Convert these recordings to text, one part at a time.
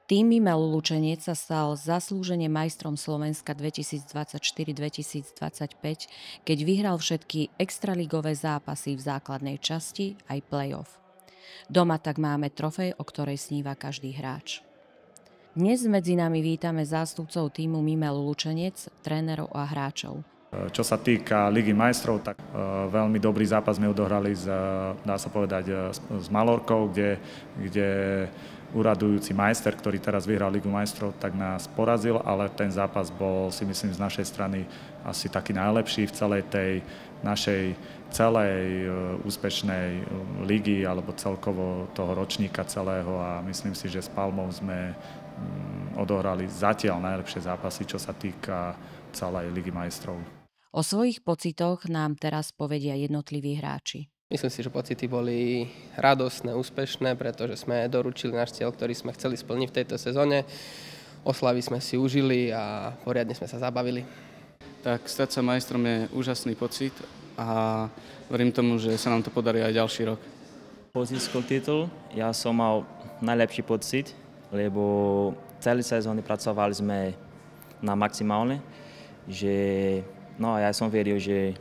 Tým Mimel Lučenec sa stal zaslúžene majstrom Slovenska 2024-2025, keď vyhral všetky extraligové zápasy v základnej časti aj play-off. Doma tak máme trofej, o ktorej sníva každý hráč. Dnes medzi nami vítame zástupcov týmu Mimel Lučenec, trénerov a hráčov. Čo sa týka Ligy majstrov, tak veľmi dobrý zápas sme odohrali dá sa povedať, s Malorkou, kde uradujúci majster, ktorý teraz vyhral Ligu majstrov, tak nás porazil, ale ten zápas bol, si myslím, z našej strany asi taký najlepší v celej tej našej úspešnej ligy alebo celkovo toho ročníka celého, a myslím si, že s Palmou sme odohrali zatiaľ najlepšie zápasy, čo sa týka celej Ligy majstrov. O svojich pocitoch nám teraz povedia jednotliví hráči. Myslím si, že pocity boli radostné, úspešné, pretože sme doručili náš cieľ, ktorý sme chceli splniť v tejto sezóne. Oslavy sme si užili a poriadne sme sa zabavili. Tak stať sa majstrom je úžasný pocit a verím tomu, že sa nám to podarí aj ďalší rok. Po získal titul, ja som mal najlepší pocit, lebo celý sezóny pracovali sme na maximálne, že ja som veril, že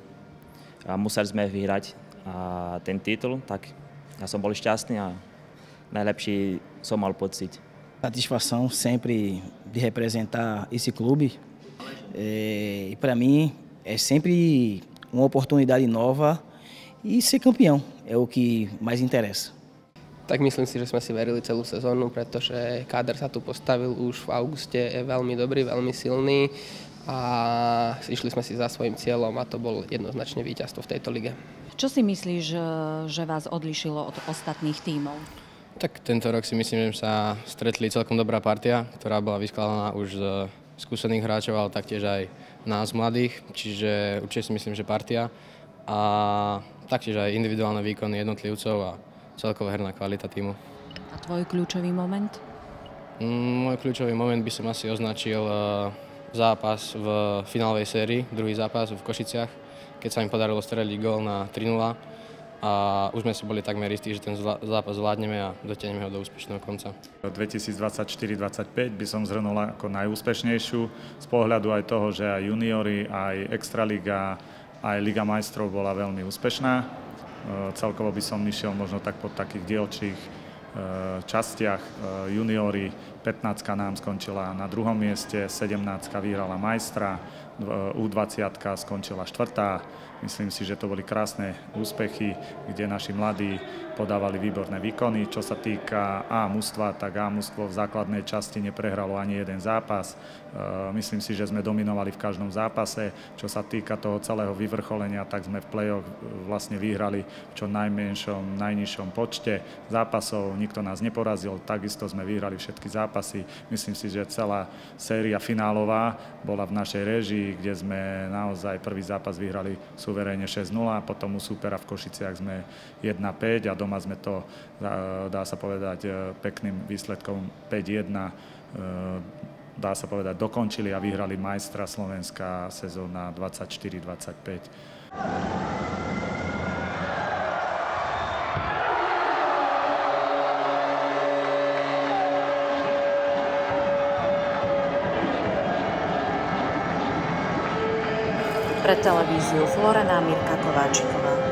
museli sme vyhrať a ten titul, tak ja som bol šťastný a najlepší som mal pocit. Satisfação sempre de representar esse clube. E para mim é sempre uma oportunidade nova e ser campeão é o que mais interessa. Tak myslím si, že sme si verili celú sezónu, pretože káder sa tu postavil už v auguste, je veľmi dobrý, veľmi silný a išli sme si za svojím cieľom a to bol jednoznačne víťazstvo v tejto lige. Čo si myslíš, že vás odlišilo od ostatných tímov? Tak tento rok si myslím, že sa stretli celkom dobrá partia, ktorá bola vyskladaná už z skúsených hráčov, ale taktiež aj nás mladých, čiže určite si myslím, že partia a taktiež aj individuálne výkony jednotlivcov a celková herná kvalita tímu. A tvoj kľúčový moment? Môj kľúčový moment by som asi označil zápas v finálovej sérii, druhý zápas v Košiciach, keď sa im podarilo streliť gól na 3-0 a už sme si boli takmer istí, že ten zápas zvládneme a dotiahneme ho do úspešného konca. 2024-2025 by som zhrnul ako najúspešnejšiu z pohľadu aj toho, že aj juniori, aj Extraliga, aj Liga majstrov bola veľmi úspešná. Celkovo by som išiel možno tak po takých dielčích častiach. Juniori 15 nám skončila na 2. mieste, 17 vyhrala majstra, U20 skončila 4. Myslím si, že to boli krásne úspechy, kde naši mladí podávali výborné výkony. Čo sa týka A mužstva, tak A mužstvo v základnej časti neprehralo ani jeden zápas. Myslím si, že sme dominovali v každom zápase. Čo sa týka toho celého vyvrcholenia, tak sme v play-off vlastne vyhrali v čo najnižšom počte zápasov. Nikto nás neporazil, takisto sme vyhrali všetky zápasy. Myslím si, že celá séria finálová bola v našej réžii, kde sme naozaj prvý zápas vyhrali suverénne 6-0, potom u súpera v Košiciach sme 1-5 a doma sme to, dá sa povedať, pekným výsledkom 5-1, dá sa povedať, dokončili a vyhrali majstra Slovenska sezóna 24-25. Pre televíziu Florena Mirka Kováčiková.